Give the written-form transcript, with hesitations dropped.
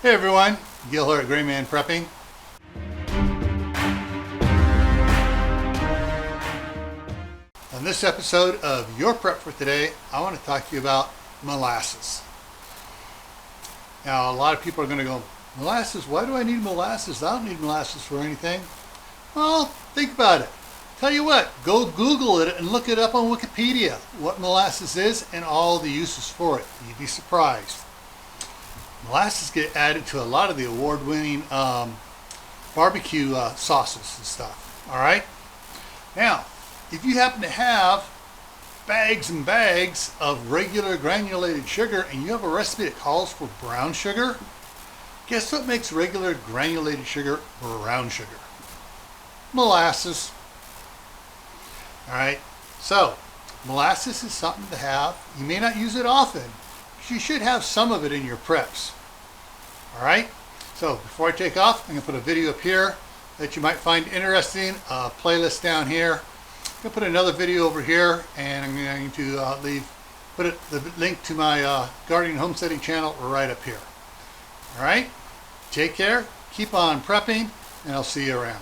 Hey everyone, Gil here at graymanprepping. On this episode of Your Prep for Today, I want to talk to you about molasses. Now, a lot of people are going to go, molasses? Why do I need molasses? I don't need molasses for anything. Well, think about it. Tell you what, go Google it and look it up on Wikipedia, what molasses is and all the uses for it. You'd be surprised. Molasses get added to a lot of the award-winning barbecue sauces and stuff. All right. Now, if you happen to have bags and bags of regular granulated sugar and you have a recipe that calls for brown sugar, guess what makes regular granulated sugar brown sugar? Molasses. All right. So, molasses is something to have. You may not use it often. You should have some of it in your preps. All right, so before I take off, I'm going to put a video up here that you might find interesting, a playlist down here. I'm going to put another video over here, and I'm going to put the link to my gardening homesteading channel right up here. All right, take care, keep on prepping, and I'll see you around.